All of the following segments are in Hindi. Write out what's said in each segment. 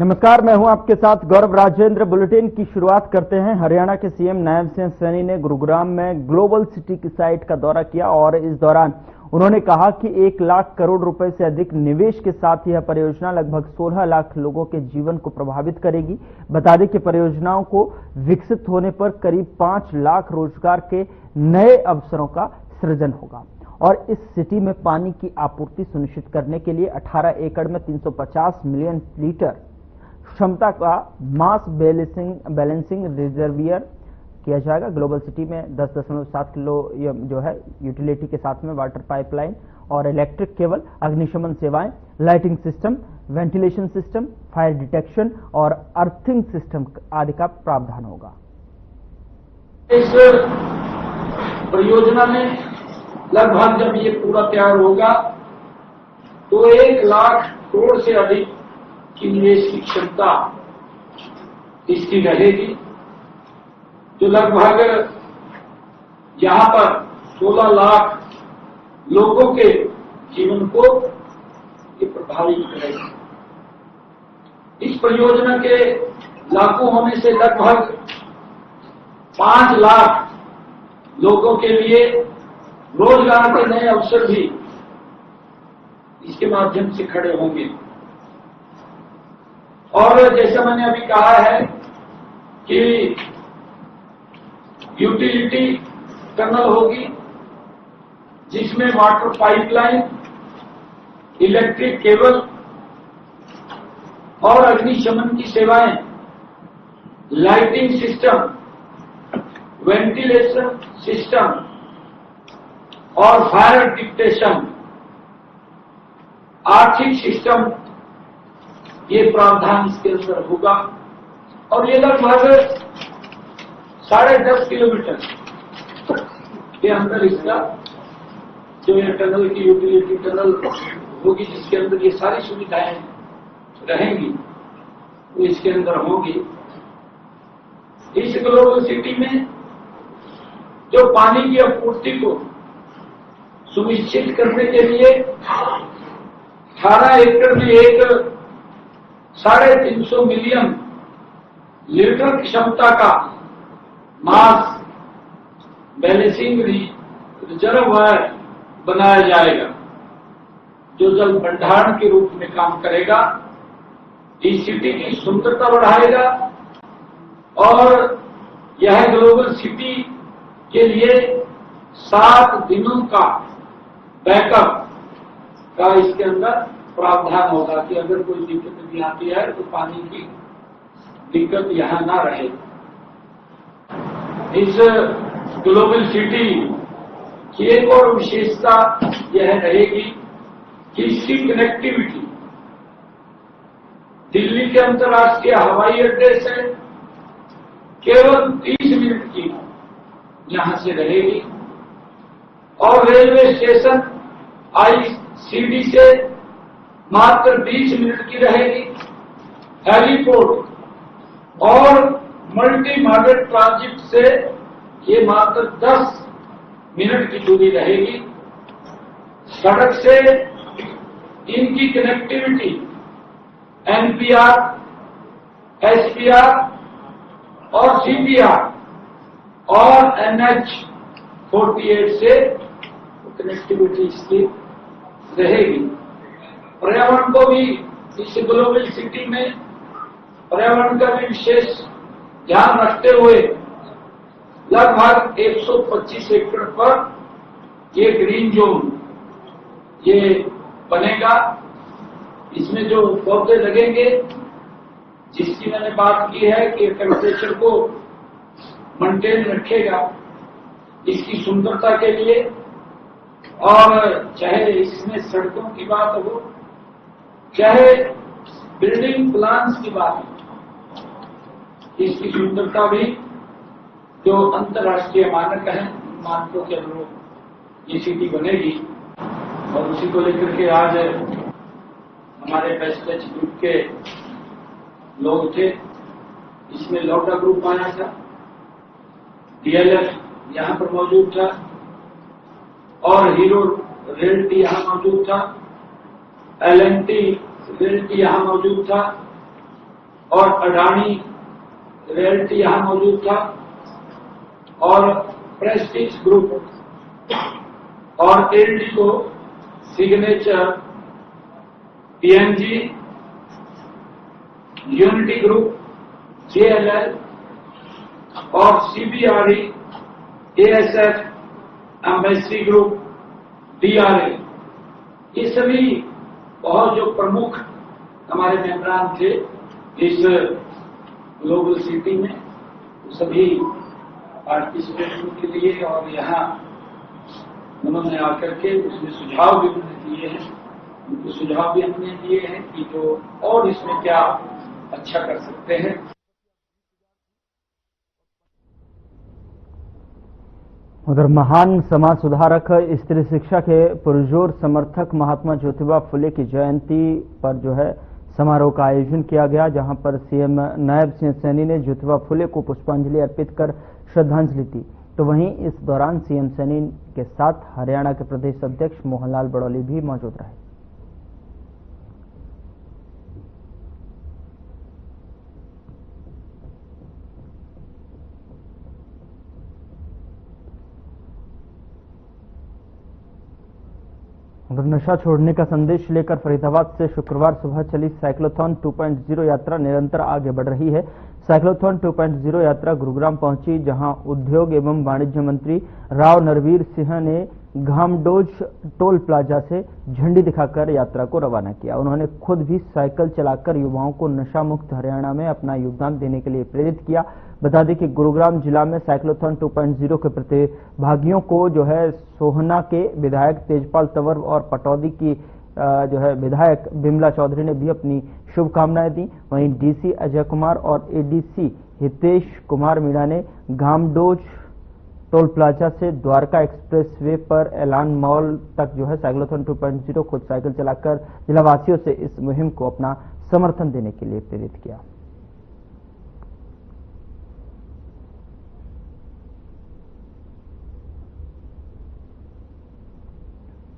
नमस्कार, मैं हूं आपके साथ गौरव राजेंद्र। बुलेटिन की शुरुआत करते हैं। हरियाणा के सीएम नायब सिंह सैनी ने गुरुग्राम में ग्लोबल सिटी की साइट का दौरा किया और इस दौरान उन्होंने कहा कि 1 लाख करोड़ रुपए से अधिक निवेश के साथ यह परियोजना लगभग 16 लाख लोगों के जीवन को प्रभावित करेगी। बता दें कि परियोजनाओं को विकसित होने पर करीब 5 लाख रोजगार के नए अवसरों का सृजन होगा और इस सिटी में पानी की आपूर्ति सुनिश्चित करने के लिए 18 एकड़ में 350 मिलियन लीटर क्षमता का मास बैलेंसिंग रिजर्वियर किया जाएगा। ग्लोबल सिटी में 10.7 किलो जो है यूटिलिटी के साथ में वाटर पाइपलाइन और इलेक्ट्रिक केबल, अग्निशमन सेवाएं, lighting system, ventilation system, fire detection और अर्थिंग सिस्टम आदि का प्रावधान होगा। इस परियोजना में लगभग जब ये पूरा तैयार होगा तो 1 लाख करोड़ से अधिक की निवेश की क्षमता इसकी रहेगी, जो लगभग यहां पर 16 लाख लोगों के जीवन को ये प्रभावित करेगा। इस परियोजना के लागू होने से लगभग 5 लाख लोगों के लिए रोजगार के नए अवसर भी इसके माध्यम से खड़े होंगे। और जैसा मैंने अभी कहा है कि यूटिलिटी टनल होगी जिसमें वाटर पाइपलाइन, इलेक्ट्रिक केबल और अग्निशमन की सेवाएं, लाइटिंग सिस्टम, वेंटिलेशन सिस्टम और फायर डिटेक्शन, आर्थिक सिस्टम, ये प्रावधान इसके अंदर होगा। और ये लगभग 10.5 किलोमीटर के अंदर इसका जो ये टनल की यूटिलिटी टनल होगी, जिसके अंदर ये सारी सुविधाएं रहेंगी, वो इसके अंदर होगी। इस ग्लोबल सिटी में जो पानी की आपूर्ति को सुनिश्चित करने के लिए 18 एकड़ में एक 350 मिलियन लीटर क्षमता का मास बैलेंसिंग रिजर्वायर बनाया जाएगा, जो जल भंडारण के रूप में काम करेगा, इस सिटी की सुंदरता बढ़ाएगा और यह ग्लोबल सिटी के लिए 7 दिनों का बैकअप का इसके अंदर प्रावधान होगा कि अगर कोई दिक्कत भी आती है तो पानी की दिक्कत यहां ना रहे। इस ग्लोबल सिटी की एक और विशेषता यह रहेगी कि इसकी कनेक्टिविटी दिल्ली के अंतर्राष्ट्रीय हवाई अड्डे से केवल 30 मिनट की यहां से रहेगी और रेलवे स्टेशन ICD से मात्र 20 मिनट की रहेगी। हेलीपोर्ट और मल्टी मॉडल ट्रांजिट से ये मात्र 10 मिनट की दूरी रहेगी। सड़क से इनकी कनेक्टिविटी NPR, SPR और CPR और NH48 से कनेक्टिविटी इसकी रहेगी। पर्यावरण को भी इस ग्लोबल सिटी में पर्यावरण का भी विशेष ध्यान रखते हुए लगभग 125 एकड़ पर ये ग्रीन जोन ये बनेगा। इसमें जो पौधे लगेंगे, जिसकी मैंने बात की है कि टेम्परेचर को मेंटेन रखेगा इसकी सुंदरता के लिए, और चाहे इसमें सड़कों की बात हो, चाहे बिल्डिंग प्लान्स की बात हो, इसकी सुंदरता भी जो अंतर्राष्ट्रीय मानक है, मानकों के अनुरूप ये सिटी बनेगी। और उसी को लेकर के आज हमारे बेस्ट ग्रुप के लोग थे, इसमें लौटा ग्रुप आया था, DLF यहां पर मौजूद था और हीरो रियल्टी यहां मौजूद था, L&T रियल्टी यहां मौजूद था और अडानी रियल्टी यहां मौजूद था और प्रेस्टीज ग्रुप और Eldeco, Signature, PNG, Unity group, JLL और CBRE, ASF, Embassy group, DRA, ये सभी बहुत जो प्रमुख हमारे मेंबरान थे इस ग्लोबल सिटी में, सभी पार्टिसिपेशन के लिए और यहाँ उन्होंने आकर के उसमें सुझाव भी उन्होंने दिए हैं, उनको सुझाव भी हमने दिए हैं कि जो और इसमें क्या अच्छा कर सकते हैं। उधर महान समाज सुधारक, स्त्री शिक्षा के पुरजोर समर्थक महात्मा ज्योतिबा फुले की जयंती पर जो है समारोह का आयोजन किया गया, जहां पर सीएम नायब सिंह सैनी ने ज्योतिबा फुले को पुष्पांजलि अर्पित कर श्रद्धांजलि दी। तो वहीं इस दौरान सीएम सैनी के साथ हरियाणा के प्रदेश अध्यक्ष मोहनलाल बड़ौली भी मौजूद रहे। उधर नशा छोड़ने का संदेश लेकर फरीदाबाद से शुक्रवार सुबह चली साइक्लोथॉन 2.0 यात्रा निरंतर आगे बढ़ रही है। साइक्लोथॉन 2.0 यात्रा गुरुग्राम पहुंची, जहां उद्योग एवं वाणिज्य मंत्री राव नरवीर सिंह ने घामडोज टोल प्लाजा से झंडी दिखाकर यात्रा को रवाना किया। उन्होंने खुद भी साइकिल चलाकर युवाओं को नशा मुक्त हरियाणा में अपना योगदान देने के लिए प्रेरित किया। बता दें कि गुरुग्राम जिला में साइक्लोथॉन 2.0 के प्रतिभागियों को जो है सोहना के विधायक तेजपाल तंवर और पटौदी की जो है विधायक बिमला चौधरी ने भी अपनी शुभकामनाएं दी। वहीं डीसी अजय कुमार और एडीसी हितेश कुमार मीणा ने घामडोज टोल प्लाजा से द्वारका एक्सप्रेस वे पर एलान मॉल तक जो है साइक्लोथॉन 2.0 खुद साइकिल चलाकर जिलावासियों से इस मुहिम को अपना समर्थन देने के लिए प्रेरित किया।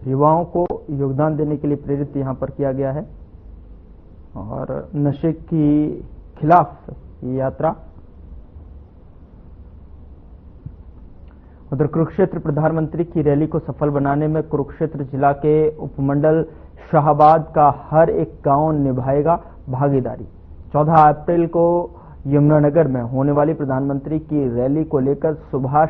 युवाओं को योगदान देने के लिए प्रेरित यहां पर किया गया है और नशे की खिलाफ ये यात्रा। उधर कुरुक्षेत्र प्रधानमंत्री की रैली को सफल बनाने में कुरुक्षेत्र जिला के उपमंडल शाहबाद का हर एक गांव निभाएगा भागीदारी। 14 अप्रैल को यमुनानगर में होने वाली प्रधानमंत्री की रैली को लेकर सुभाष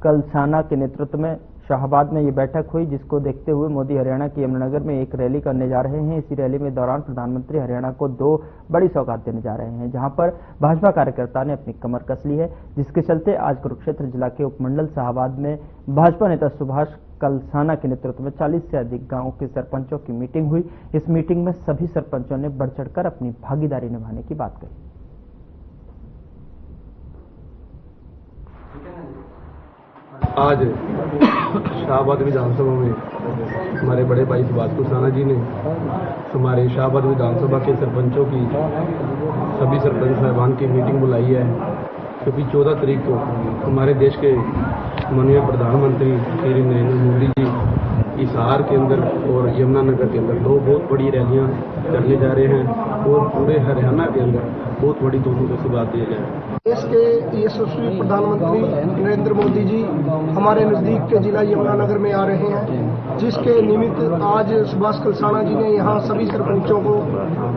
कलसाना के नेतृत्व में शाहबाद में ये बैठक हुई, जिसको देखते हुए मोदी हरियाणा के यमुनानगर में एक रैली करने जा रहे हैं। इसी रैली में दौरान प्रधानमंत्री हरियाणा को 2 बड़ी सौगात देने जा रहे हैं, जहां पर भाजपा कार्यकर्ता ने अपनी कमर कस ली है, जिसके चलते आज कुरुक्षेत्र जिला के उपमंडल शाहबाद में भाजपा नेता सुभाष कलसाना के नेतृत्व में 40 से अधिक गांवों के सरपंचों की मीटिंग हुई। इस मीटिंग में सभी सरपंचों ने बढ़ चढ़कर अपनी भागीदारी निभाने की बात कही। आज शाहबाद विधानसभा में हमारे बड़े भाई सुभाष कलसाना जी ने हमारे शाहबाद विधानसभा के सरपंचों की सभी सरपंच साहिबान की मीटिंग बुलाई है, क्योंकि 14 तारीख को हमारे देश के माननीय प्रधानमंत्री श्री नरेंद्र मोदी जी हिसार के अंदर और यमुनानगर के अंदर 2 बहुत बड़ी रैलियां करने जा रहे हैं और पूरे हरियाणा के अंदर बहुत बड़ी दोनों को सौगात दिया जाए। देश के यशस्वी प्रधानमंत्री नरेंद्र मोदी जी हमारे नजदीक के जिला यमुनानगर में आ रहे हैं, जिसके निमित्त आज सुभाष कलसाना जी ने यहाँ सभी सरपंचों को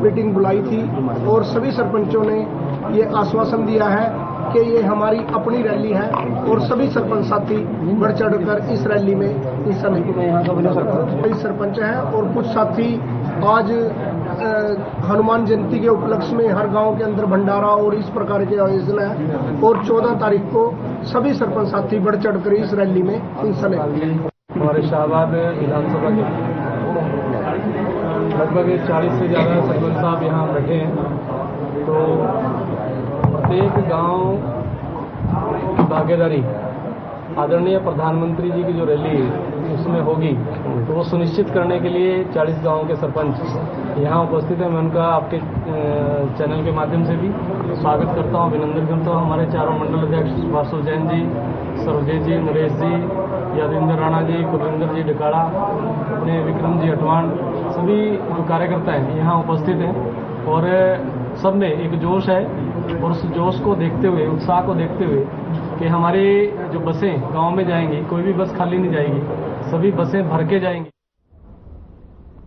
मीटिंग बुलाई थी और सभी सरपंचों ने ये आश्वासन दिया है कि ये हमारी अपनी रैली है और सभी सरपंच साथी बढ़ चढ़कर इस रैली में हिस्सा लेंगे। कई सरपंच हैं और कुछ साथी आज हनुमान जयंती के उपलक्ष्य में हर गांव के अंदर भंडारा और इस प्रकार के आयोजन है और 14 तारीख को सभी सरपंच साथी बढ़ चढ़कर इस रैली में हिस्सा लेंगे। हमारे शाहबाद विधानसभा के लगभग 40 से ज़्यादा सरपंच साहब यहाँ बैठे हैं, तो प्रत्येक गांव की भागीदारी आदरणीय प्रधानमंत्री जी की जो रैली उसमें होगी, तो वो सुनिश्चित करने के लिए 40 गांवों के सरपंच यहाँ उपस्थित हैं। मैं उनका आपके चैनल के माध्यम से भी स्वागत करता हूँ, अभिनंदन करता हूँ। हमारे चारों मंडल अध्यक्ष सुभाष जैन जी, सर्वजीत जी, नरेश जी, यादेंद्र राणा जी, कुलविंदर जी डकाड़ा, अपने विक्रम जी अटवान, सभी जो कार्यकर्ता हैं यहाँ उपस्थित हैं और सब में एक जोश है और उस जोश को देखते हुए, उत्साह को देखते हुए कि हमारे जो बसें गांव में जाएंगी, कोई भी बस खाली नहीं जाएगी, सभी बसें भर के जाएंगी।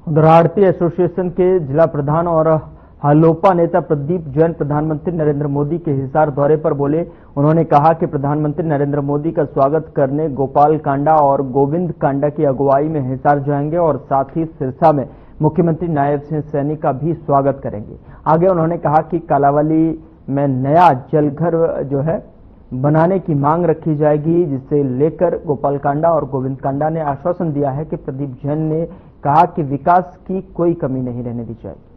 उधर आड़ती एसोसिएशन के जिला प्रधान और हलोपा नेता प्रदीप जैन प्रधानमंत्री नरेंद्र मोदी के हिसार दौरे पर बोले। उन्होंने कहा कि प्रधानमंत्री नरेंद्र मोदी का स्वागत करने गोपाल कांडा और गोविंद कांडा की अगुवाई में हिसार जाएंगे और साथ ही सिरसा में मुख्यमंत्री नायब सिंह सैनी का भी स्वागत करेंगे। आगे उन्होंने कहा कि कालावली में नया जलघर जो है बनाने की मांग रखी जाएगी, जिसे लेकर गोपाल कांडा और गोविंद कांडा ने आश्वासन दिया है कि प्रदीप जैन ने कहा कि विकास की कोई कमी नहीं रहने दी जाएगी।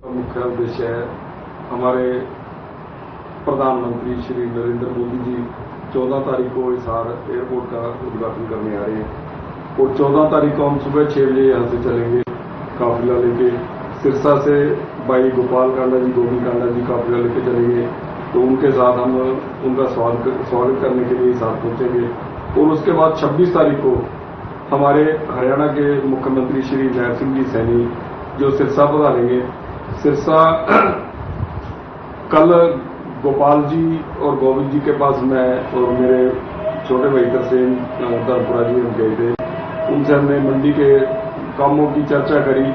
मुख्य उद्देश्य है, हमारे प्रधानमंत्री श्री नरेंद्र मोदी जी 14 तारीख को हिसार एयरपोर्ट का उद्घाटन करने आ रहे हैं और 14 तारीख को हम सुबह 6 बजे यहाँ से चलेंगे काफिला लेके। सिरसा से भाई गोपाल कांडा जी, गोविंद कांडा जी काफिला लेके चलेंगे, तो उनके साथ हम उनका स्वागत करने के लिए हिसार पहुंचेंगे। और उसके बाद 26 तारीख को हमारे हरियाणा के मुख्यमंत्री श्री नायब सिंह जी सैनी जो सिरसा पधारेंगे। सिरसा कल गोपाल जी और गोविंद जी के पास मैं और मेरे छोटे भाई तरसेम धर्मपुरा जी हम गए थे। उनसे हमने मंडी के कामों की चर्चा करी।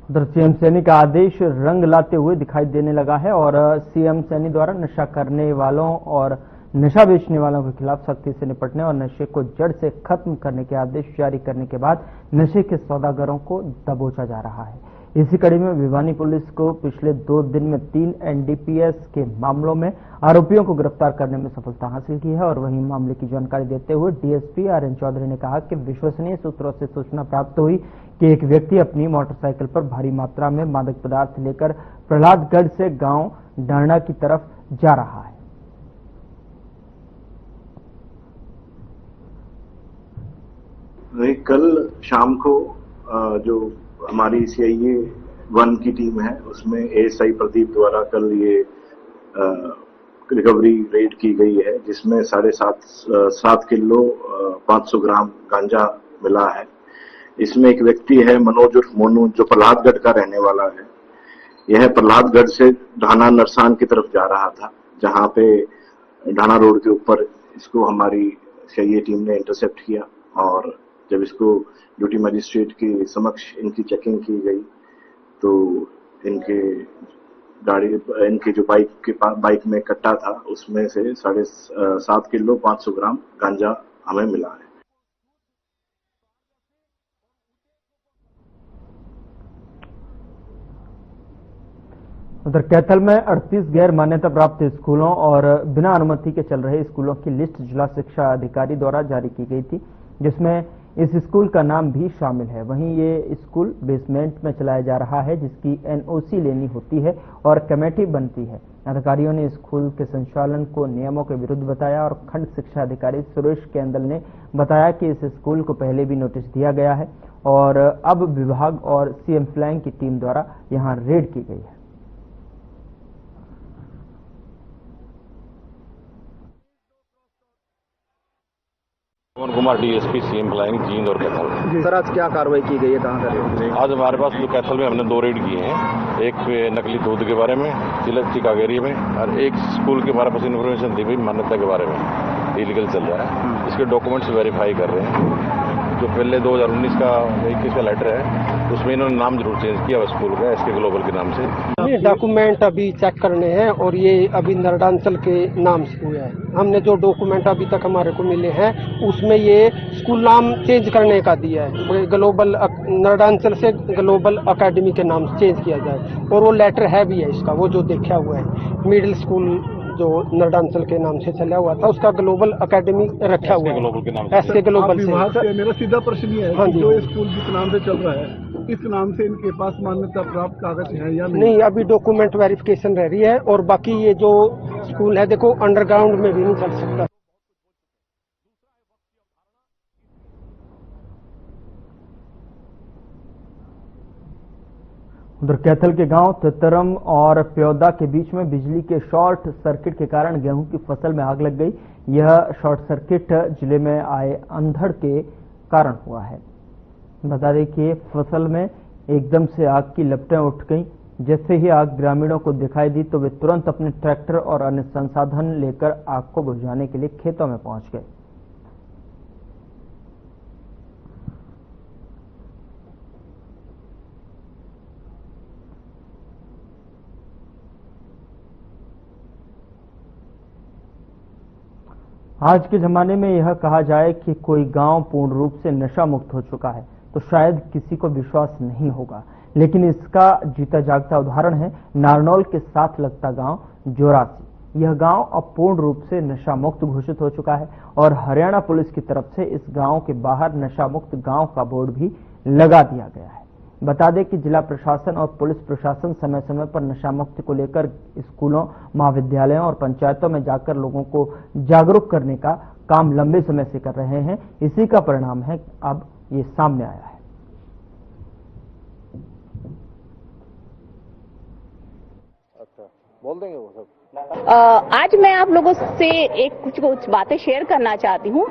उधर सीएम सैनी का आदेश रंग लाते हुए दिखाई देने लगा है और सीएम सैनी द्वारा नशा करने वालों और नशा बेचने वालों के खिलाफ सख्ती से निपटने और नशे को जड़ से खत्म करने के आदेश जारी करने के बाद नशे के सौदागरों को दबोचा जा रहा है। इसी कड़ी में भिवानी पुलिस को पिछले 2 दिन में 3 एनडीपीएस के मामलों में आरोपियों को गिरफ्तार करने में सफलता हासिल की है। और वहीं मामले की जानकारी देते हुए डीएसपी आरएन चौधरी ने कहा कि विश्वसनीय सूत्रों से सूचना प्राप्त हुई कि एक व्यक्ति अपनी मोटरसाइकिल पर भारी मात्रा में मादक पदार्थ लेकर प्रहलादगढ़ से गांव डांडा की तरफ जा रहा है। कल शाम को जो हमारी सीआईए 1 की टीम है उसमें एएसआई प्रदीप द्वारा कल ये रिकवरी रेड की गई है, जिसमें 7.5 किलो 500 ग्राम गांजा मिला है। इसमें एक व्यक्ति है मनोज उर्फ मोनू जो प्रहलादगढ़ का रहने वाला है। यह प्रहलादगढ़ से ढाना नरसान की तरफ जा रहा था, जहां पे ढाना रोड के ऊपर इसको हमारी सीआईए टीम ने इंटरसेप्ट किया और जब इसको ड्यूटी मजिस्ट्रेट के समक्ष इनकी चेकिंग की गई तो इनके जो बाइक में कट्टा था उसमें से 7.5 किलो 500 ग्राम गांजा हमें मिला है। उधर कैथल में 38 गैर मान्यता प्राप्त स्कूलों और बिना अनुमति के चल रहे स्कूलों की लिस्ट जिला शिक्षा अधिकारी द्वारा जारी की गई थी, जिसमें इस स्कूल का नाम भी शामिल है। वहीं ये स्कूल बेसमेंट में चलाया जा रहा है, जिसकी एनओसी लेनी होती है और कमेटी बनती है। अधिकारियों ने स्कूल के संचालन को नियमों के विरुद्ध बताया और खंड शिक्षा अधिकारी सुरेश केंदल ने बताया कि इस स्कूल को पहले भी नोटिस दिया गया है और अब विभाग और सीएम फ्लैंग की टीम द्वारा यहां रेड की गई है। Pawan Kumar DSP CM flying Jind और कैथल। सर आज क्या कार्रवाई की गई है, कहाँ कर रहे हैं? आज हमारे पास जो कैथल में हमने 2 रेड किए हैं, एक पे नकली दूध के बारे में तिलक चिकागेरी में और एक स्कूल के हमारे पास इन्फॉर्मेशन दी हुई मान्यता के बारे में इलीगल चल रहा है। इसके डॉक्यूमेंट्स वेरीफाई कर रहे हैं। जो पहले 2019 का 21 का लेटर है उसमें इन्होंने नाम जरूर चेंज किया स्कूल का एसके ग्लोबल के नाम से। डॉक्यूमेंट अभी चेक करने हैं और ये अभी नरडांचल के नाम से हुआ है। हमने जो डॉक्यूमेंट अभी तक हमारे को मिले हैं उसमें ये स्कूल नाम चेंज करने का दिया है, ग्लोबल नरडांचल से ग्लोबल अकेडमी के नाम चेंज किया जाए और वो लेटर है भी है इसका, वो जो देखा हुआ है। मिडिल स्कूल जो नरडांचल के नाम से चला हुआ था उसका ग्लोबल अकेडमी रखा हुआ है, एसके ग्लोबल से। मेरा सीधा प्रश्न ये है हाँ कि जो स्कूल जिस नाम से चल रहा है इस नाम से इनके पास मान्यता प्राप्त कागज है या नहीं? नहीं, अभी डॉक्यूमेंट वेरिफिकेशन रह रही है और बाकी ये जो स्कूल है देखो अंडरग्राउंड में भी नहीं चल सकता। उधर कैथल के गांव तितरम और प्योदा के बीच में बिजली के शॉर्ट सर्किट के कारण गेहूं की फसल में आग लग गई। यह शॉर्ट सर्किट जिले में आए अंधड़ के कारण हुआ है। बता दें कि फसल में एकदम से आग की लपटें उठ गईं। जैसे ही आग ग्रामीणों को दिखाई दी तो वे तुरंत अपने ट्रैक्टर और अन्य संसाधन लेकर आग को बुझाने के लिए खेतों में पहुंच गए। आज के जमाने में यह कहा जाए कि कोई गांव पूर्ण रूप से नशा मुक्त हो चुका है तो शायद किसी को विश्वास नहीं होगा, लेकिन इसका जीता जागता उदाहरण है नारनौल के साथ लगता गांव जोरासी। यह गांव अब पूर्ण रूप से नशा मुक्त घोषित हो चुका है और हरियाणा पुलिस की तरफ से इस गांव के बाहर नशा मुक्त गांव का बोर्ड भी लगा दिया गया है। बता दें कि जिला प्रशासन और पुलिस प्रशासन समय समय पर नशा मुक्ति को लेकर स्कूलों, महाविद्यालयों और पंचायतों में जाकर लोगों को जागरूक करने का काम लंबे समय से कर रहे हैं। इसी का परिणाम है अब ये सामने आया है। अच्छा, बोल देंगे वो सब। आज मैं आप लोगों से एक कुछ बातें शेयर करना चाहती हूँ।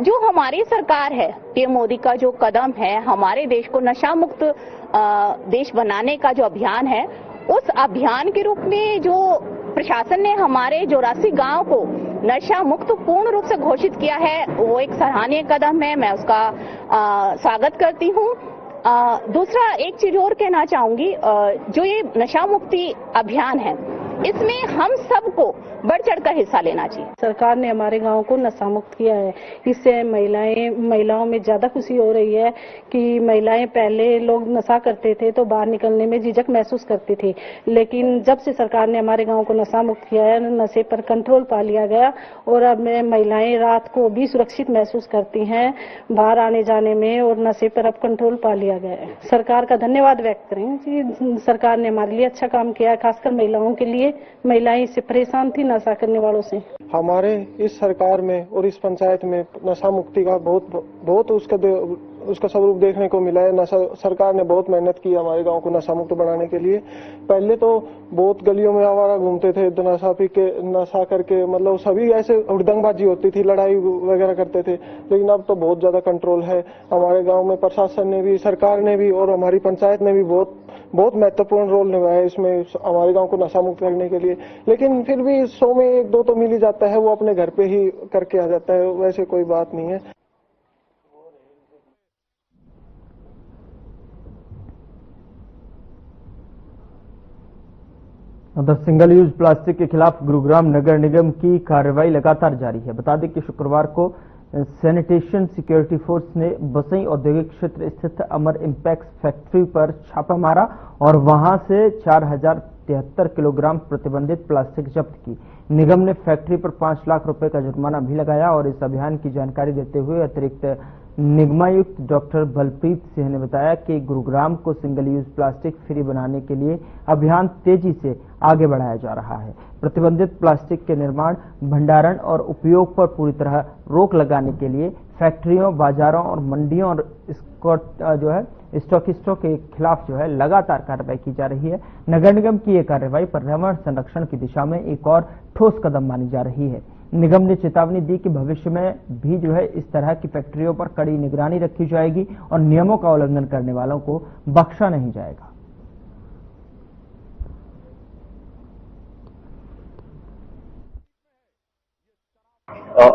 जो हमारी सरकार है, पीएम मोदी का जो कदम है, हमारे देश को नशा मुक्त देश बनाने का जो अभियान है, उस अभियान के रूप में जो प्रशासन ने हमारे जोरासी गांव को नशा मुक्त पूर्ण रूप से घोषित किया है, वो एक सराहनीय कदम है। मैं उसका स्वागत करती हूँ। दूसरा एक चीज और कहना चाहूंगी, जो ये नशा मुक्ति अभियान है, इसमें हम सबको बढ़ चढ़कर हिस्सा लेना चाहिए। सरकार ने हमारे गांव को नशा मुक्त किया है। इससे महिलाओं में ज्यादा खुशी हो रही है कि महिलाएं पहले लोग नशा करते थे तो बाहर निकलने में झिझक महसूस करती थी, लेकिन जब से सरकार ने हमारे गांव को नशा मुक्त किया है, नशे पर कंट्रोल पा लिया गया और अब महिलाएं रात को भी सुरक्षित महसूस करती हैं बाहर आने जाने में, और नशे पर अब कंट्रोल पा लिया गया है। सरकार का धन्यवाद व्यक्त करें कि सरकार ने हमारे लिए अच्छा काम किया, खासकर महिलाओं के लिए। महिलाएं इससे परेशान थी नशा करने वालों से। हमारे इस सरकार में और इस पंचायत में नशा मुक्ति का बहुत उसका स्वरूप देखने को मिला है। सरकार ने बहुत मेहनत की हमारे गांव को नशा मुक्त बनाने के लिए। पहले तो बहुत गलियों में आवारा घूमते थे, नशा पी के, नशा करके, मतलब सभी ऐसे हुड़दंगबाजी होती थी, लड़ाई वगैरह करते थे, लेकिन अब तो बहुत ज्यादा कंट्रोल है। हमारे गांव में प्रशासन ने भी, सरकार ने भी और हमारी पंचायत ने भी बहुत महत्वपूर्ण रोल निभाया है इसमें हमारे गांव को नशा मुक्त करने के लिए। लेकिन फिर भी 100 में 1-2 तो मिल ही जाता है, वो अपने घर पे ही करके आ जाता है, वैसे कोई बात नहीं है। उधर सिंगल यूज प्लास्टिक के खिलाफ गुरुग्राम नगर निगम की कार्रवाई लगातार जारी है। बता दें कि शुक्रवार को सैनिटेशन सिक्योरिटी फोर्स ने बसई औद्योगिक क्षेत्र स्थित अमर इंपैक्ट फैक्ट्री पर छापा मारा और वहां से 4073 किलोग्राम प्रतिबंधित प्लास्टिक जब्त की। निगम ने फैक्ट्री पर 5 लाख रुपए का जुर्माना भी लगाया और इस अभियान की जानकारी देते हुए अतिरिक्त निगमायुक्त डॉक्टर बलप्रीत सिंह ने बताया कि गुरुग्राम को सिंगल यूज प्लास्टिक फ्री बनाने के लिए अभियान तेजी से आगे बढ़ाया जा रहा है। प्रतिबंधित प्लास्टिक के निर्माण, भंडारण और उपयोग पर पूरी तरह रोक लगाने के लिए फैक्ट्रियों, बाजारों और मंडियों और स्टॉकिस्टों के खिलाफ लगातार कार्रवाई की जा रही है। नगर निगम की यह कार्रवाई पर्यावरण संरक्षण की दिशा में एक और ठोस कदम मानी जा रही है। निगम ने चेतावनी दी कि भविष्य में भी इस तरह की फैक्ट्रियों पर कड़ी निगरानी रखी जाएगी और नियमों का उल्लंघन करने वालों को बख्शा नहीं जाएगा।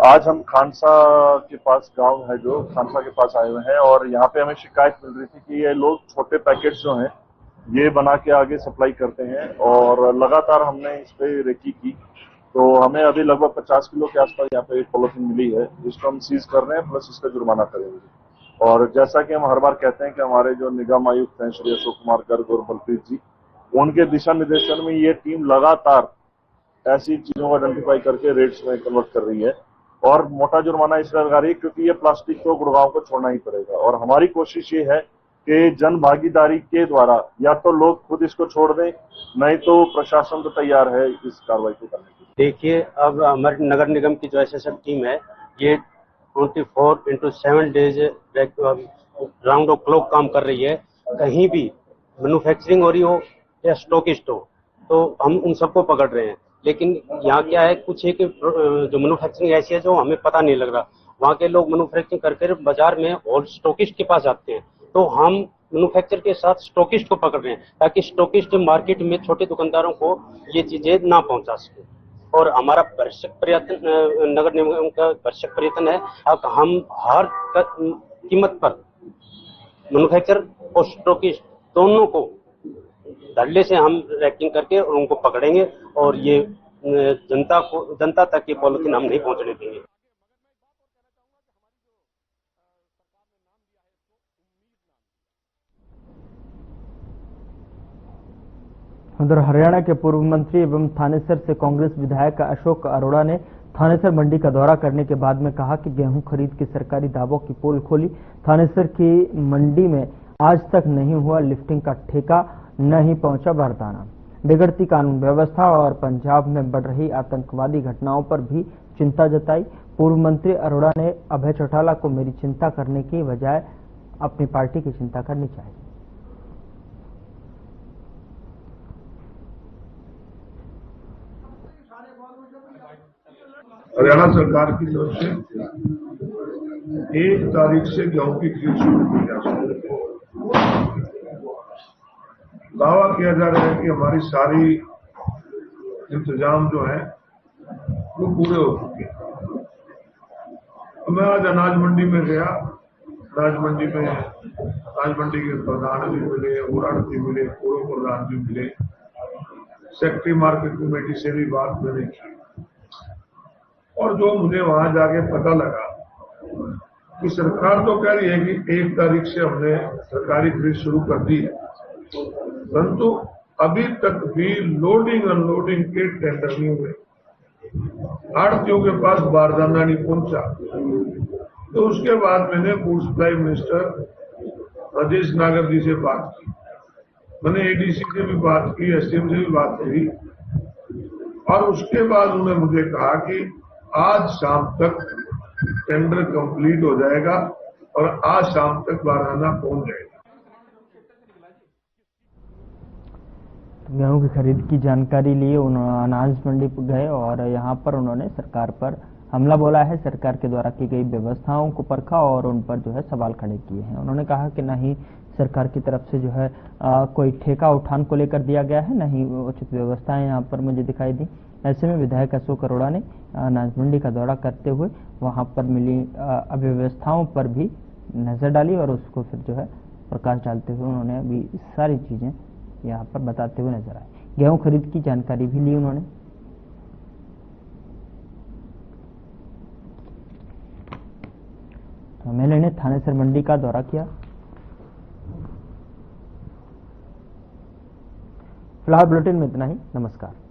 आज हम खानसा के पास, गांव है जो खानसा के पास आए हुए हैं और यहाँ पे हमें शिकायत मिल रही थी कि ये लोग छोटे पैकेट्स जो हैं ये बना के आगे सप्लाई करते हैं और लगातार हमने इस पे रेकी की तो हमें अभी लगभग 50 किलो के आसपास यहाँ पे एक पॉलिथीन मिली है, जिसको हम सीज कर रहे हैं, प्लस इसका जुर्माना करेंगे। और जैसा कि हम हर बार कहते हैं कि हमारे जो निगम आयुक्त हैं श्री अशोक कुमार गर्ग और बलप्रीत जी, उनके दिशा निर्देशन में ये टीम लगातार ऐसी चीजों को आइडेंटिफाई करके रेट्स में कन्वर्ट कर रही है और मोटा जुर्माना इसलिए लगा रही है क्योंकि ये प्लास्टिक को गुड़गांव को छोड़ना ही पड़ेगा। और हमारी कोशिश ये है कि जन भागीदारी के द्वारा या तो लोग खुद इसको छोड़ दें, नहीं तो प्रशासन तो तैयार है इस कार्रवाई को करने के लिए। देखिए, अब हमारे नगर निगम की जो एसएसएफ टीम है ये 24/7 डेज राउंड ऑफ क्लॉक काम कर रही है। कहीं भी मैन्युफैक्चरिंग हो रही हो या स्टॉकिस्ट हो, तो हम उन सबको पकड़ रहे हैं। लेकिन यहाँ क्या है, कुछ एक जो मैन्युफैक्चरिंग ऐसी है जो हमें पता नहीं लग रहा। वहाँ के लोग मैन्युफैक्चरिंग करके बाजार में और स्टॉकिस्ट के पास जाते हैं, तो हम मैन्युफैक्चर के साथ स्टॉकिस्ट को पकड़ रहे हैं ताकि स्टॉकिस्ट मार्केट में छोटे दुकानदारों को ये चीजें ना पहुंचा सके। और हमारा भरसक प्रयत्न, नगर निगम का भरसक प्रयत्न है, अब हम हर कीमत पर मैन्युफैक्चर और स्टॉकिस्ट दोनों को धड़ल्ले से हम रैकिंग करके और उनको पकड़ेंगे और ये जनता तक ये पॉलिथीन हम नहीं पहुंचने देंगे। उधर हरियाणा के पूर्व मंत्री एवं थानेसर से कांग्रेस विधायक अशोक अरोड़ा ने थानेसर मंडी का दौरा करने के बाद में कहा कि गेहूं खरीद के सरकारी दावों की पोल खोली। थानेसर की मंडी में आज तक नहीं हुआ लिफ्टिंग का ठेका, न ही पहुंचा बारदाना। बिगड़ती कानून व्यवस्था और पंजाब में बढ़ रही आतंकवादी घटनाओं पर भी चिंता जताई। पूर्व मंत्री अरोड़ा ने अभय चौटाला को मेरी चिंता करने की बजाय अपनी पार्टी की चिंता करनी चाहिए। हरियाणा सरकार की तरफ से 1 तारीख से गेहूं की खरीद शुरू की जा सकती है। दावा किया जा रहा है कि हमारी सारी इंतजाम जो है वो पूरे हो चुके हैं। मैं आज अनाज मंडी में गया। अनाज मंडी में अनाज मंडी के प्रधान भी मिले, उड़ान भी मिले, पूर्व प्रधान भी मिले, सेक्रेटरी मार्केट कमेटी से भी बात मैंने की। और जो मुझे वहां जाके पता लगा कि सरकार तो कह रही है कि 1 तारीख से हमने सरकारी खरीद शुरू कर दी है, परंतु अभी तक भी लोडिंग अनलोडिंग के टेंडर नहीं हुए, आड़तियों के पास बारदाना नहीं पहुंचा। तो उसके बाद मैंने फूड सप्लाई मिनिस्टर राजेश नागर जी से बात की, मैंने एडीसी से भी बात की, एसडीएम से भी बात की, और उसके बाद उन्होंने मुझे कहा कि आज शाम तक टेंडर कंप्लीट हो जाएगा और आज शाम तक बारदाना पहुंच जाएगा। गेहूं की खरीद की जानकारी लिए उन्होंने अनाज मंडी गए और यहां पर उन्होंने सरकार पर हमला बोला है। सरकार के द्वारा की गई व्यवस्थाओं को परखा और उन पर जो है सवाल खड़े किए हैं। उन्होंने कहा कि न ही सरकार की तरफ से जो है कोई ठेका उठान को लेकर दिया गया है, न ही उचित व्यवस्थाएं यहां पर मुझे दिखाई दी। ऐसे में विधायक अशोक अरोड़ा ने अनाज मंडी का दौरा करते हुए वहां पर मिली अव्यवस्थाओं पर भी नजर डाली और उसको फिर जो है प्रकाश डालते हुए उन्होंने अभी सारी चीजें यहाँ पर बताते हुए नजर आए। गेहूं खरीद की जानकारी भी ली उन्होंने। तो एमएलए ने थानेसर मंडी का दौरा किया। फिलहाल बुलेटिन में इतना ही। नमस्कार।